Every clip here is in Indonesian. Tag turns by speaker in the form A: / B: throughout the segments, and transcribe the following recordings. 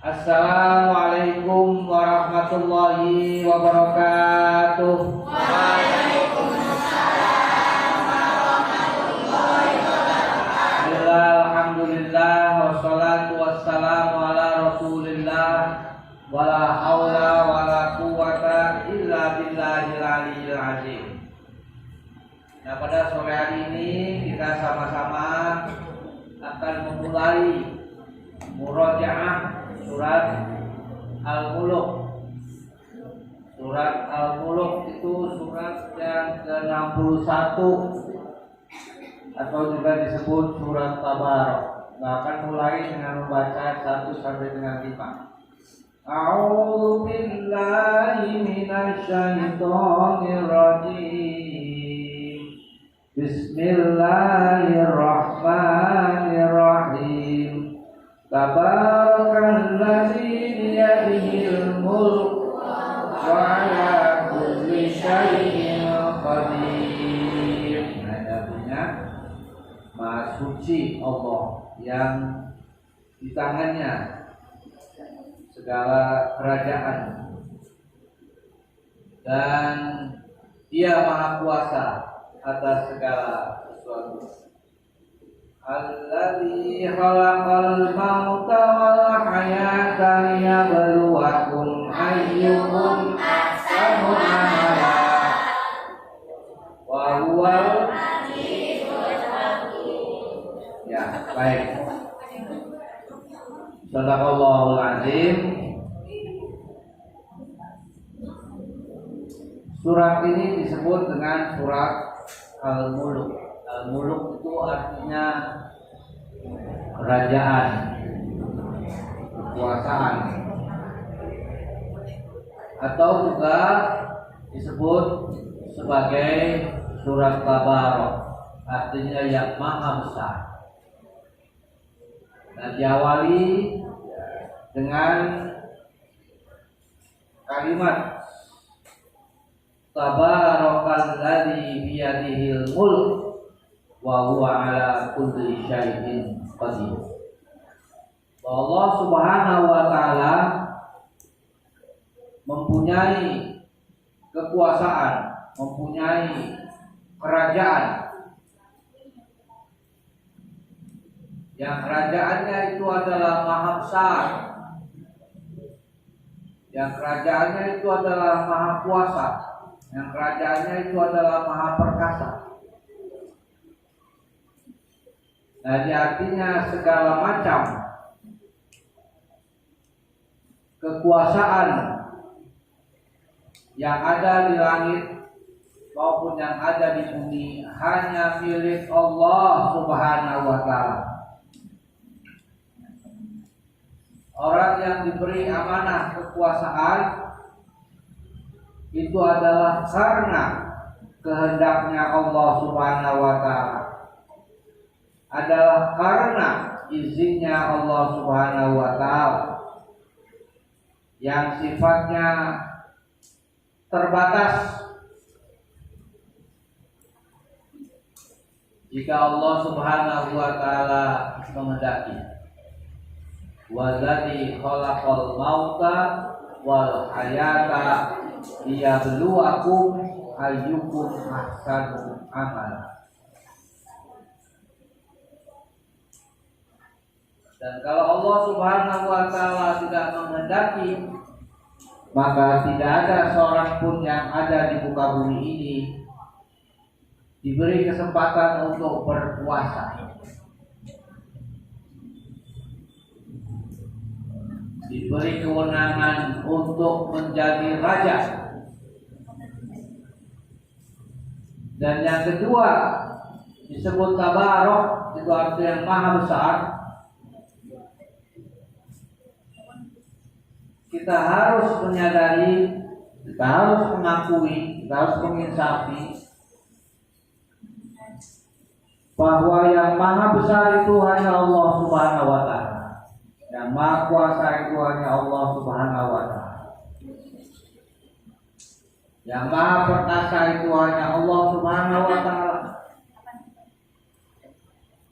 A: Assalamualaikum warahmatullahi wabarakatuh.
B: Waalaikumsalam warahmatullahi wabarakatuh.
A: Alhamdulillah wassalatu wassalamu ala Rasulillah wala haula wala quwata illa billahil aliyyil azim. Nah, pada sore hari ini kita sama-sama akan memulai murajaah surat Al-Mulk. Surat Al-Mulk itu surat yang ke-61 atau juga disebut surat Tabarak. Nah, akan mulai dengan membaca 1 sampai dengan 5. A'udzu billahi minasy syaithanir rajim. Bismillahirrahmanirrahim. Tabarakalladzi biyadihil mulk wa 'ala kulli syai'in qadir. Nah, artinya Maha Suci Allah yang di tangannya segala kerajaan dan Dia Maha Kuasa atas segala sesuatu. Alladzi khalaqal mauta wal hayata liyabluwakum ayyukum ahsanu amala wa huwal azizul hakim. Ya, baik. Shadaqallahul azim. Surat ini disebut dengan surat Al-Mulk. Al-Mulk itu artinya kerajaan, kekuasaan, atau juga disebut sebagai surat Tabarak, artinya yang maha besar. Nah, diawali dengan kalimat Tabarakalladzi biyadihil mulk wa huwa ala kulli syai'in qadir. Allah Subhanahu wa taala mempunyai kekuasaan, mempunyai kerajaan yang kerajaannya itu adalah maha besar, yang kerajaannya itu adalah maha kuasa, yang kerajaannya itu adalah maha perkasa. Nah, artinya segala macam kekuasaan yang ada di langit maupun yang ada di bumi hanya milik Allah Subhanahu wa taala. Orang yang diberi amanah kekuasaan itu adalah karena kehendaknya Allah Subhanahu wa taala, adalah karena izinnya Allah Subhanahu wa taala yang sifatnya terbatas. Jika Allah Subhanahu wa taala menghendaki, walladzii khalaqal mauta wal hayata liyabluwakum ayyukum ahsanu amala. Dan kalau Allah Subhanahu wa taala tidak menghendaki, maka tidak ada seorang pun yang ada di muka bumi ini diberi kesempatan untuk berkuasa, diberi kewenangan untuk menjadi raja. Dan yang kedua disebut Tabarak, itu artinya yang maha besar. Kita harus menyadari, kita harus mengakui, kita harus menginsafi bahwa yang maha besar itu hanya Allah Subhanahu wa taala. Yang maha kuasa itu hanya Allah Subhanahu wa taala. Yang maha perkasa itu hanya Allah Subhanahu wa taala.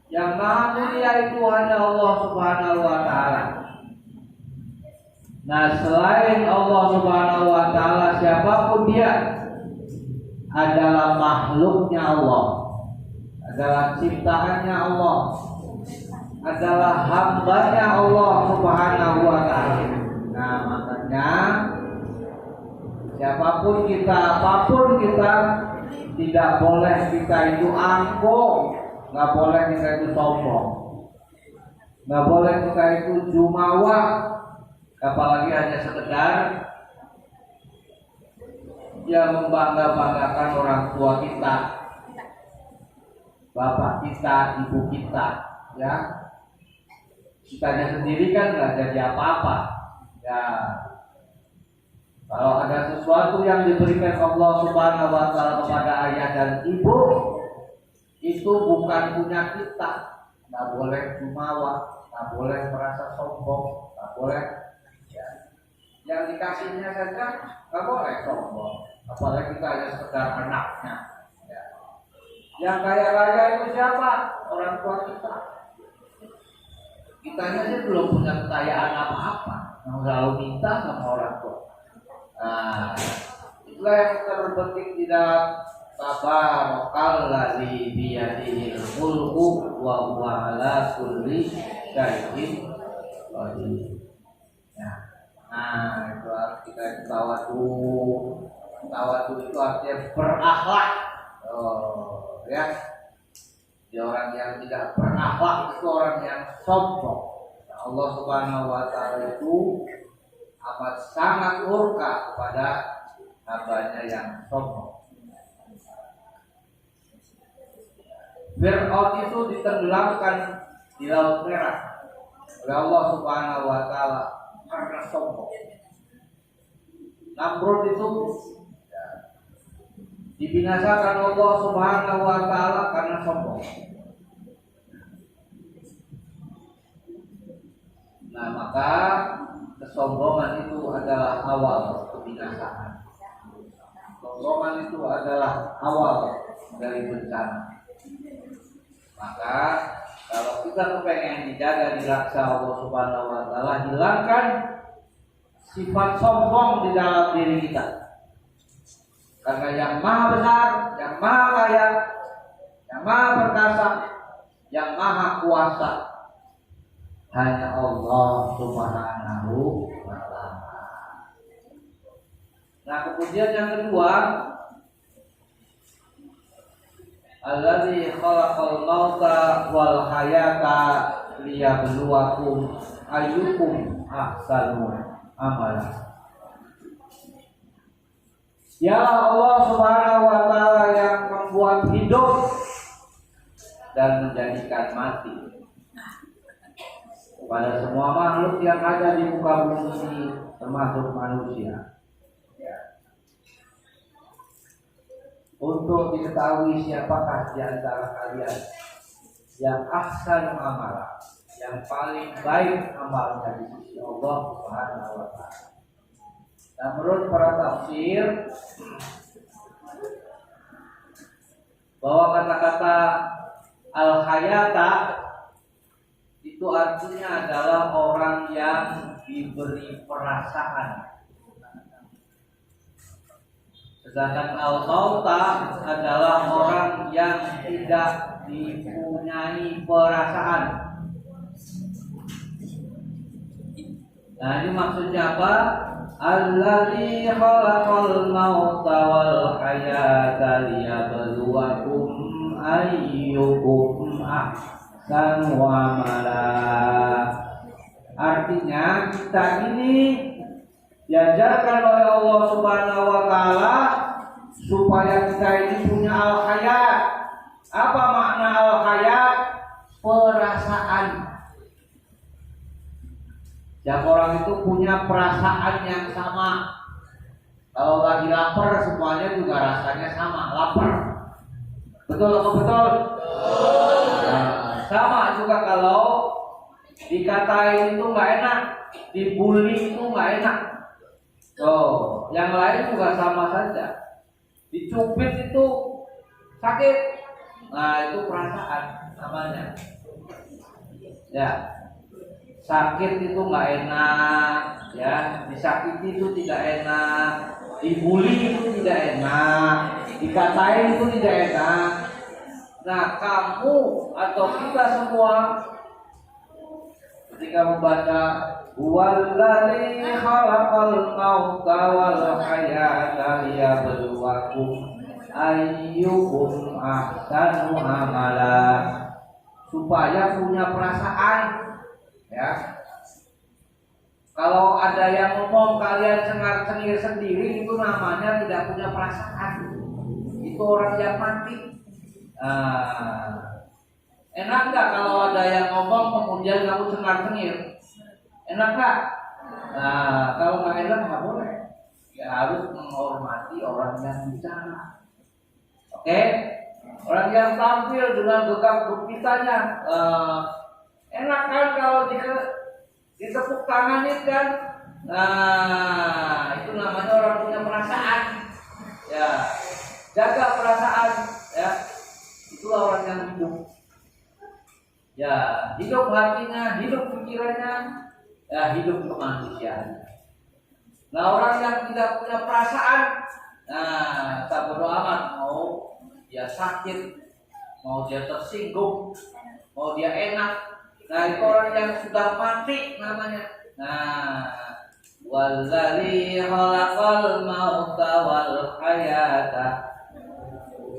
A: Yang maha mulia itu hanya Allah Subhanahu wa taala. Nah, selain Allah Subhanahu wa taala, siapapun dia adalah makhluknya Allah, adalah ciptaannya Allah, adalah hambanya Allah Subhanahu wa taala. Nah, makanya siapapun kita, apapun kita, tidak boleh kita itu angkuh, nggak boleh kita itu sombong, nggak boleh kita itu jumawa, apalagi hanya sekedar ya membangga-banggakan orang tua kita, bapak kita, ibu kita, ya. Kitanya sendiri kan nggak jadi apa-apa, ya. Kalau ada sesuatu yang diberikan Allah Subhanahu wa taala kepada ayah dan ibu, itu bukan punya kita. Nggak boleh jumawa, nggak boleh merasa sombong, nggak boleh. Ya. Yang dikasihnya saja nggak boleh sombong, apalagi kita hanya sekedar anaknya. Ya. Yang kaya-kaya itu siapa? Orang tua kita. Kitanya sih belum punya kekayaan apa-apa, yang selalu minta sama orang tua. Nah, itulah yang terpenting di dalam Tabarakalladzi biyadihil mulku wa huwa ala kulli syai'in qadir. Nah, itu harus kita tawadhu. Tawadhu itu artinya berakhlak. Oh, ya. Jadi orang yang tidak berakhlak itu orang yang sombong. Nah, Allah Subhanahu wa taala itu amat sangat murka kepada hambanya yang sombong. Fir'aun itu ditenggelamkan di Laut Merah oleh Allah Subhanahu wa taala karena sombong. Namrud itu dibinasakan Allah Subhanahu wa taala karena sombong. Nah, maka kesombongan itu adalah awal kebinasaan. Kesombongan itu adalah awal dari bencana. Maka kalau kita kepengen dijaga dilaksa Allah Subhanahu wa taala, hilangkan sifat sombong di dalam diri kita. Karena yang maha besar, yang maha kaya, yang maha perkasa, yang maha kuasa hanya Allah Subhanahu wa taala. Nah, kemudian yang kedua, alladzi khalaqal mauta wal hayata liyabluwakum ayyukum ahsanu amala. Ya Allah Subhanahu wa taala yang membuat hidup dan menjadikan mati kepada semua makhluk yang ada di muka bumi ini, termasuk manusia. Untuk diketahui siapakah di antara kalian yang ahsan amala, yang paling baik amalnya di sisi Allah Subhanahu wa taala. Dan menurut para tafsir bahwa kata-kata al-hayata itu artinya adalah orang yang diberi perasaan. Sedangkan al-mauta adalah orang yang tidak dipunyai perasaan. Nah, ini maksudnya apa? Alladzi khalaqal mauta wal hayata liyabluwakum ayyukum ahsanu amala. Artinya kita ini diajarkan oleh Allah Subhanahu wa taala supaya kita ini punya al-hayat. Apa makna al-hayat? Perasaan. Setiap orang itu punya perasaan yang sama. Kalau lagi lapar, semuanya juga rasanya sama, lapar. Betul atau betul? Nah, sama juga kalau dikatain itu nggak enak, dibully itu nggak enak. Oh, yang lain juga sama saja. Dicubit itu sakit. Nah, itu perasaan namanya. Ya. Sakit itu nggak enak, ya, disakiti itu tidak enak, dibully itu tidak enak, dikatain itu tidak enak. Nah, kamu atau kita semua ketika membaca huwallazi khalaqal mauta wal hayata liyabluwakum ayyukum ahsanu amala, supaya punya perasaan, ya. Kalau ada yang ngomong kalian cengar-cengir sendiri, itu namanya tidak punya perasaan. Itu orang yang mati. Enak nggak kalau ada yang ngomong kemudian kamu cengar-cengir? Enak nggak? Kalau nggak enak nggak boleh. Ya harus menghormati orang yang bicara. Oke? Orang yang tampil dengan gegap gempitanya, enak kan kalau ditepuk tanganin kan? Nah, itu namanya orang punya perasaan. Ya, jaga perasaan. Ya, itulah orang yang hidup. Ya, hidup hatinya, hidup pikirannya, ya hidup kemanusiaan. Nah, orang yang tidak punya perasaan, nah, tak bodo amat mau dia sakit, mau dia tersinggung, mau dia enak. Nah, itu orang yang sudah mati namanya. Nah, wallazi khalaqal mauta wal hayata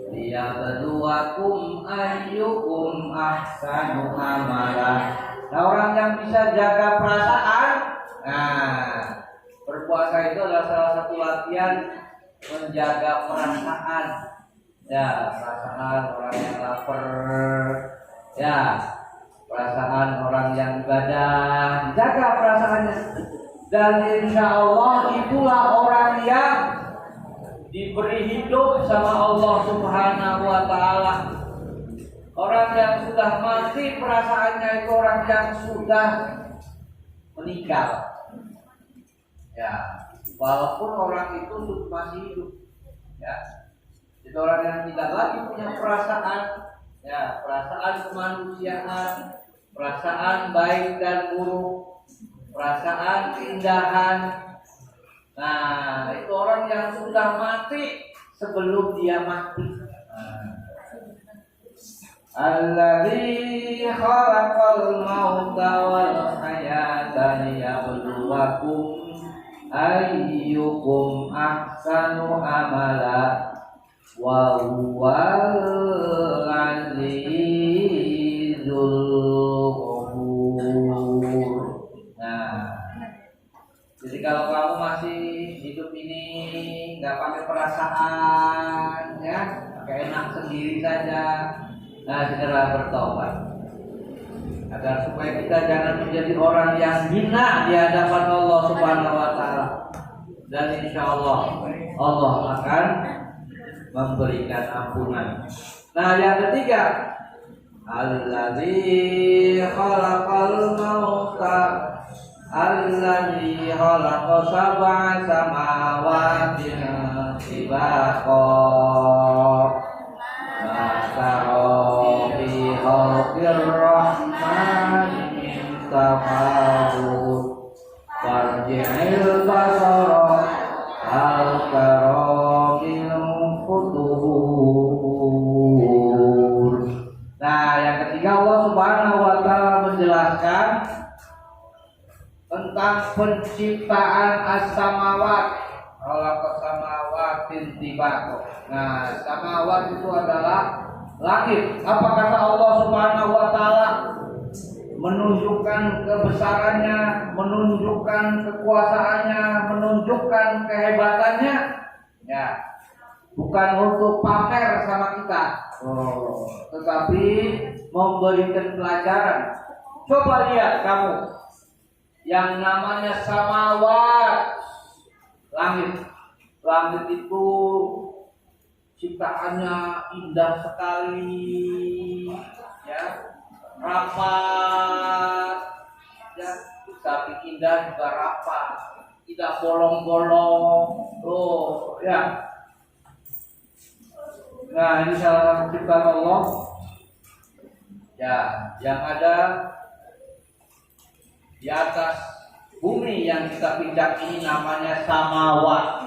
A: liyabluwakum ayyukum ahsanu amala. Nah, orang yang bisa jaga perasaan, nah, berpuasa itu adalah salah satu latihan menjaga perasaan. Ya, perasaan orang yang lapar, ya, perasaan orang yang ibadah, dijaga perasaannya. Dan insya Allah itulah orang yang diberi hidup sama Allah Subhanahu wa Ta'ala. Orang yang sudah mati perasaannya itu orang yang sudah meninggal. Ya, walaupun orang itu masih hidup. Ya, itu orang yang tidak lagi punya perasaan. Ya, perasaan kemanusiaan, perasaan baik dan buruk, perasaan keindahan. Nah, itu orang yang sudah mati sebelum dia mati. Allazi khalaqal mauta wal hayata liyabluwakum ayyukum ahsanu amala wa huwal azizul ghafur. Nah, jadi kalau kamu masih hidup ini nggak pakai perasaan, ya, pakai enak sendiri saja, nah segera bertobat agar supaya kita jangan menjadi orang yang hina di hadapan Allah Subhanahu wa Ta'ala. Dan insya Allah Allah akan memberikan ampunan. Nah, yang ketiga, allazi khalaqal mauta allazi khalaqa sab'a samawati tibaqa ma tara fi khalqir rahmani min tafawut farji'il basara hal tara min futur. Nah, yang ketiga Allah Subhanahu wa Ta'ala menjelaskan tentang penciptaan as-samawat. Khalaqa samawatin tibaqa. Nah, samawat itu adalah langit. Apa kata Allah Subhanahu wa Ta'ala? Menunjukkan kebesarannya, menunjukkan kekuasaannya, menunjukkan kehebatannya. Ya, bukan untuk pamer sama kita, tetapi memberikan pelajaran. Coba lihat kamu, yang namanya samawat, langit. Langit itu ciptaannya indah sekali, ya, rapat, ya, tapi indah juga rapat, tidak bolong-bolong, ya. Nah, ini salah satu ciptaan Allah, ya, yang ada di atas Bumi yang kita pijak ini namanya samawat.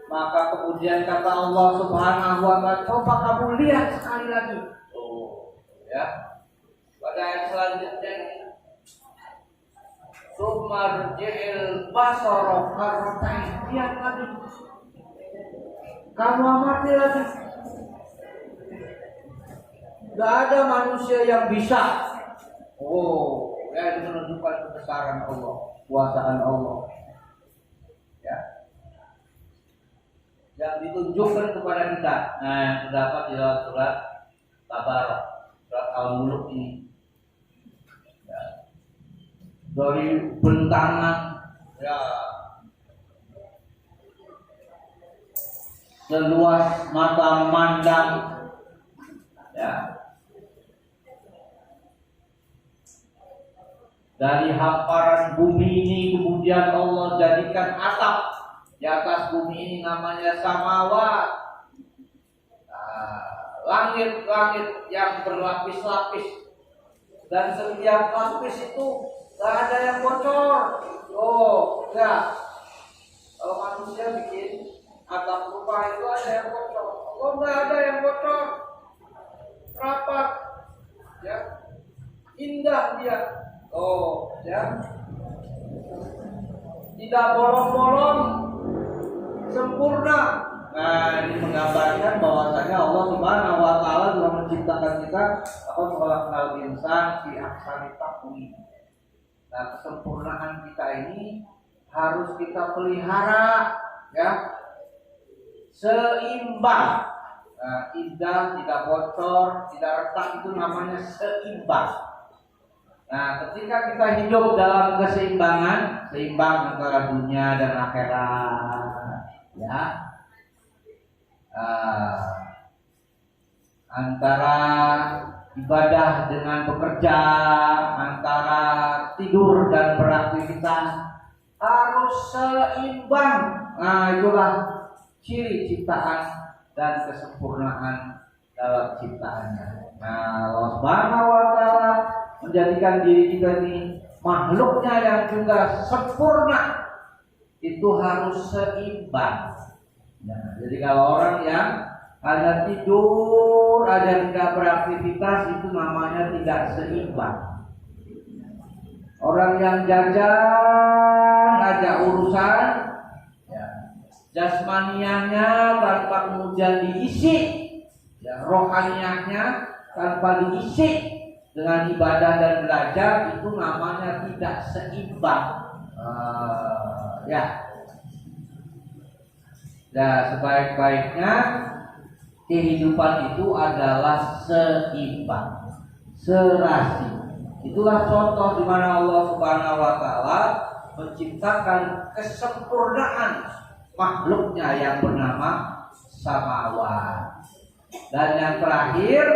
A: Maka kemudian kata Allah Subhanahu wa ta'ala, coba kamu lihat sekali lagi. Oh, ya. Pada ayat selanjutnya, Sumarji'il basara karratain. Lihat lagi. Kamu amati lagi. Gak ada manusia yang bisa. Oh, ya, itu menunjukkan kebesaran Allah, kuasaan Allah. Ya. Yang ditunjukkan kepada kita. Nah, yang terdapat di dalam surat Tabarak, surat Al-Mulk ini. Ya. Dari bentangan, ya, seluas mata memandang, ya, dari hamparan bumi ini kemudian Allah jadikan atap di atas bumi ini namanya samawat. Langit-langit yang berlapis-lapis, dan setiap lapis itu gak ada yang bocor. Oh, enggak. Kalau manusia bikin atap rumah itu ada yang bocor. Oh, enggak ada yang bocor. Rapat, ya, indah dia. Oh, ya, tidak bolong-bolong, sempurna. Nah, ini menggambarkan bahwasanya Allah Subhanahu wa ta'ala telah menciptakan kita apa khalaqal insan fi ahsani taqwim. Nah, kesempurnaan kita ini harus kita pelihara, ya, seimbang. Nah, indah, tidak bocor, tidak retak, itu namanya seimbang. Nah, ketika kita hidup dalam keseimbangan, seimbang antara dunia dan akhirat, ya, antara ibadah dengan bekerja, antara tidur dan beraktivitas harus seimbang. Nah, itulah ciri ciptaan dan kesempurnaan dalam ciptaannya. Nah, Allah Subhanahu wa ta'ala menjadikan diri kita ini makhluknya yang juga sempurna, itu harus seimbang. Nah, jadi kalau orang yang hanya tidur, aja tidak beraktivitas, itu namanya tidak seimbang. Orang yang jajan, aja urusan, ya, jasmanianya tanpa kemudian diisi, ya, rohaniahnya tanpa diisi dengan ibadah dan belajar, itu namanya tidak seimbang. Ya. Nah, sebaik-baiknya kehidupan itu adalah seimbang, serasi. Itulah contoh di mana Allah Subhanahu wa ta'ala menciptakan kesempurnaan makhluknya yang bernama samawat. Dan yang terakhir,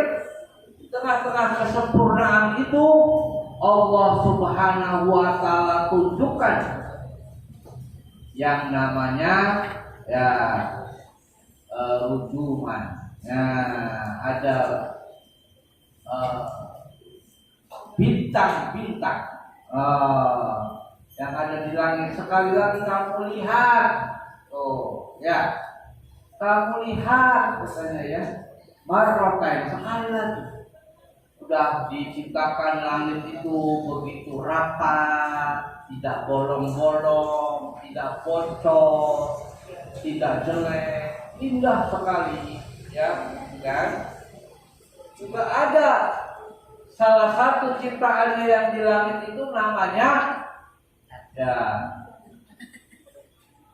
A: di tengah-tengah kesempurnaan itu Allah Subhanahu wa ta'ala tunjukkan yang namanya, ya, rujuman. Nah, ada bintang-bintang yang ada di langit. Sekali lagi kamu lihat, oh, ya, kamu lihat, misalnya, ya, marrotain, sekali lagi. Sudah diciptakan langit itu begitu rapat, tidak bolong-bolong, tidak bocor, tidak jelek, indah sekali, ya, kan? Juga ada salah satu ciptaannya yang di langit itu namanya, ya,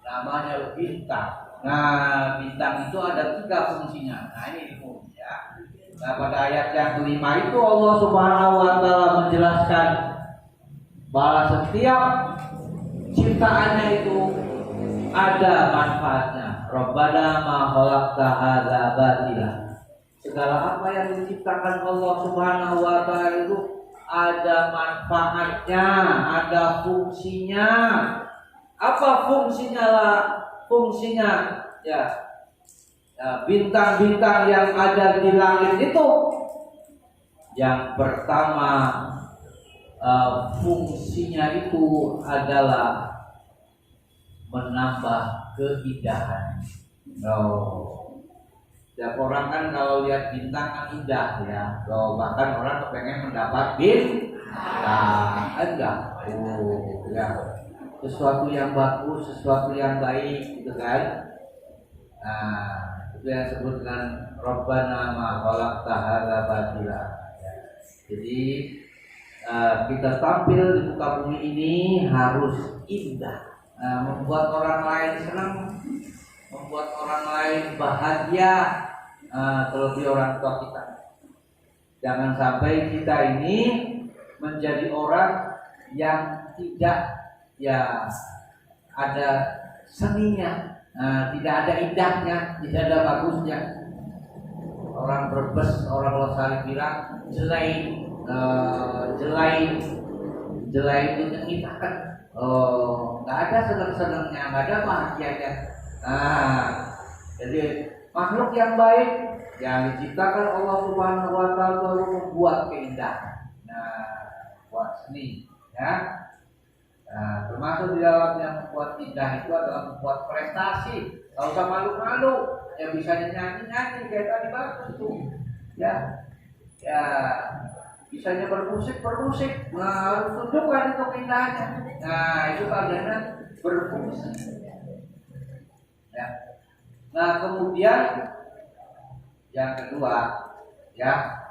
A: namanya bintang. Nah, bintang itu ada 3 fungsinya. Nah, ini fungsi, ya. Nah, pada ayat yang kelima itu Allah Subhanahu wa ta'ala menjelaskan bahwa setiap ciptaannya itu ada manfaatnya. Rabbana ma khalaqta hadza batila. Segala apa yang diciptakan Allah Subhanahu wa ta'ala itu ada manfaatnya, ada fungsinya. Apa fungsinya lah? Fungsinya, ya, bintang-bintang yang ada di langit itu Yang pertama, fungsinya itu adalah menambah keindahan. Setiap orang kan kalau lihat bintang kan indah ya. Bahkan orang kepengen mendapat bintang, enggak? Ya, sesuatu yang bagus, sesuatu yang baik, gitu kan? Nah, itu yang disebut dengan Rabbana ma khalaqta hadza batila. Jadi kita tampil di muka bumi ini harus indah, membuat orang lain senang, membuat orang lain bahagia, terlebih orang tua kita. Jangan sampai kita ini menjadi orang yang tidak ya ada seninya, tidak ada indahnya, tidak ada bagusnya. Orang Brebes, orang Losari bilang jelai itu menyitakan. Nggak ada senang-senangnya, nggak ada bahagianya. Jadi makhluk yang baik yang diciptakan Allah Subhanahu Wa Taala membuat keindahan, buat seni, ya. Termasuk di dalamnya membuat indah itu adalah membuat prestasi. Kalau usah malu-malu, ya bisa nyanyi-nyanyi kayak tadi bagus tuh, ya. Bisanya bermusik, harus tunjukkan itu keindahannya. Itu bagiannya berfungsi. Ya. Kemudian yang kedua, ya,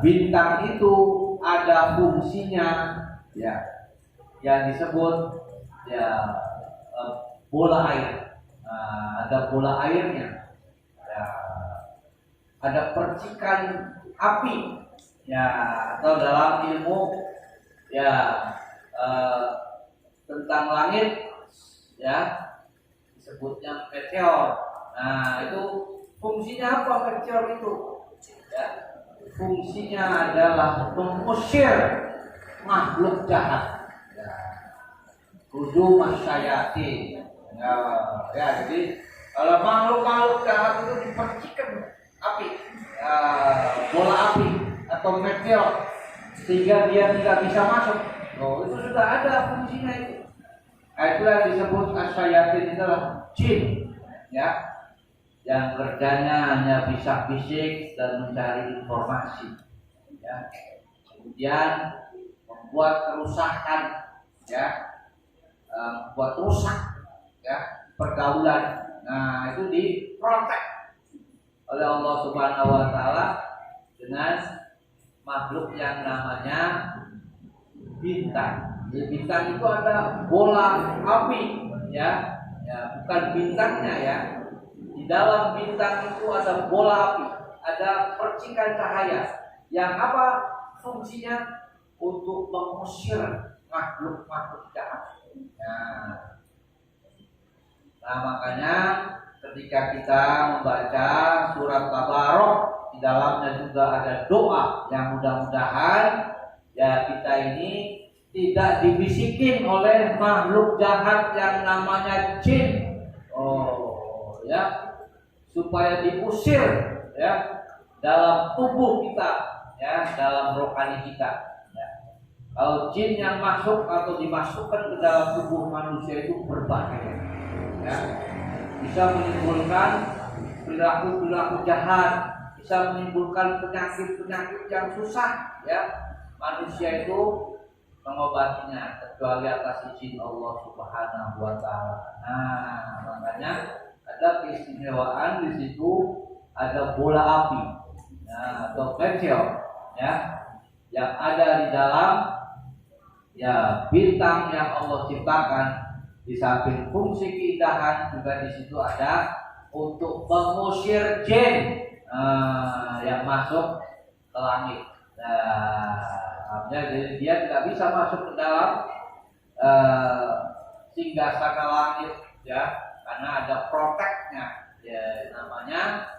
A: bintang itu ada fungsinya, ya, yang disebut ya bola air. Ada bola airnya, ya, ada percikan api, ya, atau dalam ilmu ya tentang langit, ya, disebutnya meteor. Itu fungsinya apa meteor itu? Ya, fungsinya adalah mengusir makhluk jahat. Kudu masyayati. Ya, jadi kalau makhluk jahat itu dipercikan api, bola api atau meteor, sehingga dia tidak bisa masuk. Itu sudah ada fungsinya itu. Itu yang disebut asyayatin, adalah jin, ya, yang kerjanya hanya bisik-bisik dan mencari informasi, ya. Kemudian membuat kerusakan, ya, membuat rusak, ya, pergaulan. Itu diprotek oleh Allah Subhanahu Wa Taala dengan makhluk yang namanya bintang. Di bintang itu ada bola api, ya, bukan bintangnya, ya. Di dalam bintang itu ada bola api, ada percikan cahaya. Yang apa fungsinya? Untuk mengusir makhluk-makhluk jahat. Makanya ketika kita membaca surat Tabarok, di dalamnya juga ada doa yang mudah-mudahan ya kita ini tidak dibisikin oleh makhluk jahat yang namanya jin, ya, supaya diusir, ya, dalam tubuh kita, ya, dalam rohani kita. Ya. Kalau jin yang masuk atau dimasukkan ke dalam tubuh manusia itu berbahaya, ya. Bisa menimbulkan perilaku-perilaku jahat, bisa menimbulkan penyakit-penyakit yang susah, ya. Manusia itu mengobatinya kecuali atas izin Allah Subhanahu Wa Taala. Makanya ada keistimewaan di situ, ada bola api, atau meteor, ya, yang ada di dalam ya bintang yang Allah ciptakan. Di samping fungsi keindahan juga di situ ada untuk mengusir jin yang masuk ke langit. Jadi dia tidak bisa masuk ke dalam singgasana langit, ya, karena ada proteknya, ya, namanya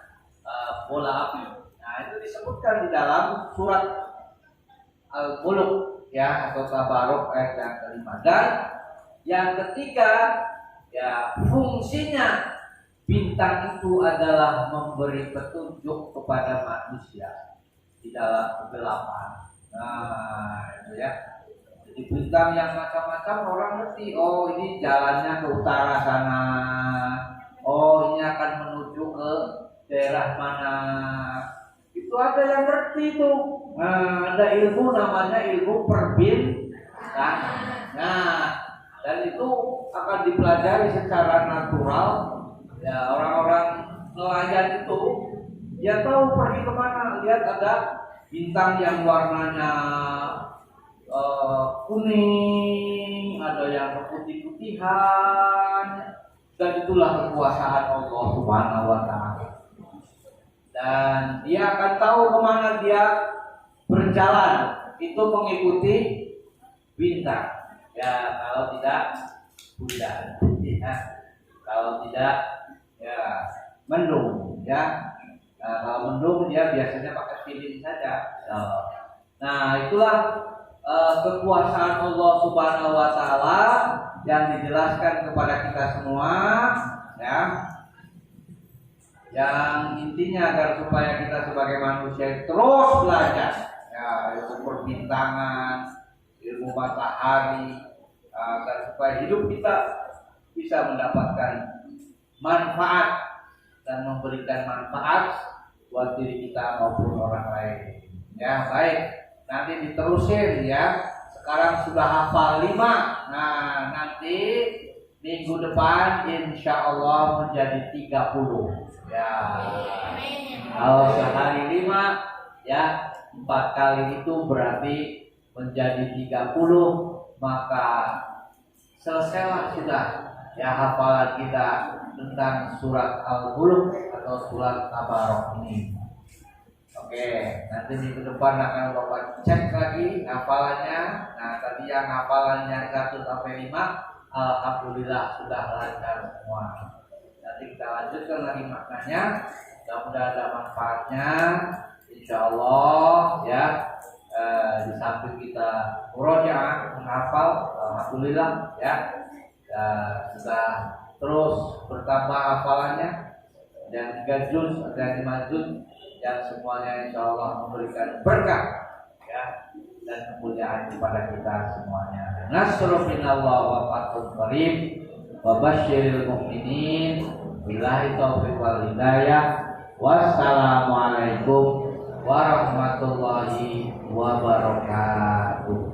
A: bola api. Itu disebutkan di dalam surat Al-Mulk, ya, atau Tabarok ayat yang kelima. Dan yang ketiga, ya, fungsinya bintang itu adalah memberi petunjuk kepada manusia. di dalam kegelapan. Nah, itu ya. Jadi bintang yang macam-macam orang ngerti. Oh, ini jalannya ke utara sana. Oh, ini akan menuju ke daerah mana. Itu ada yang ngerti itu. Nah, ada ilmu namanya ilmu perbintangan. Nah, dan itu akan dipelajari secara natural. Ya, orang-orang nelayan itu dia tahu pergi kemana. Lihat ada bintang yang warnanya kuning, ada yang keputih-putihan, dan itulah kekuasaan Allah Subhanahu wa Ta'ala. Dan dia akan tahu kemana dia berjalan, itu mengikuti bintang. Ya, kalau tidak hujan, ya. Kalau tidak, ya mendung, ya. Nah, kalau mendung dia biasanya pakai pilin saja. Nah, itulah kekuasaan Allah Subhanahu wa Ta'ala yang dijelaskan kepada kita semua, ya. Yang intinya agar supaya kita sebagai manusia terus belajar, ya, ilmu perbintangan, ilmu matahari, agar supaya hidup kita bisa mendapatkan manfaat dan memberikan manfaat buat diri kita maupun orang lain. Ya, baik. Nanti diterusin ya. Sekarang sudah hafal 5. Nah, nanti minggu depan insya Allah menjadi 30. Ya. Kalau sehari 5, ya 4 kali itu berarti menjadi 30. Maka selesailah sudah ya hafalan kita tentang surat Al-Mulk atau surat Tabarok ini. Oke, nanti minggu depan akan Bapak cek lagi hafalannya. Nah, tadi yang hafalannya 1 sampai 5, alhamdulillah sudah lancar semua. Nanti kita lanjutkan lagi maknanya. Mudah-mudahan ada manfaatnya. Insya Allah ya. Di samping kita murojaah menghafal, alhamdulillah ya. Sudah terus bertambah hafalannya. Dan 3 juz, ada 5 juz yang semuanya insya Allah memberikan berkah ya dan kemuliaan kepada kita semuanya. Nasrul minallah wa fathun qarib wa basyiril mu'minin billahi taufiq wal hidayah. Wassalamualaikum warahmatullahi wabarakatuh.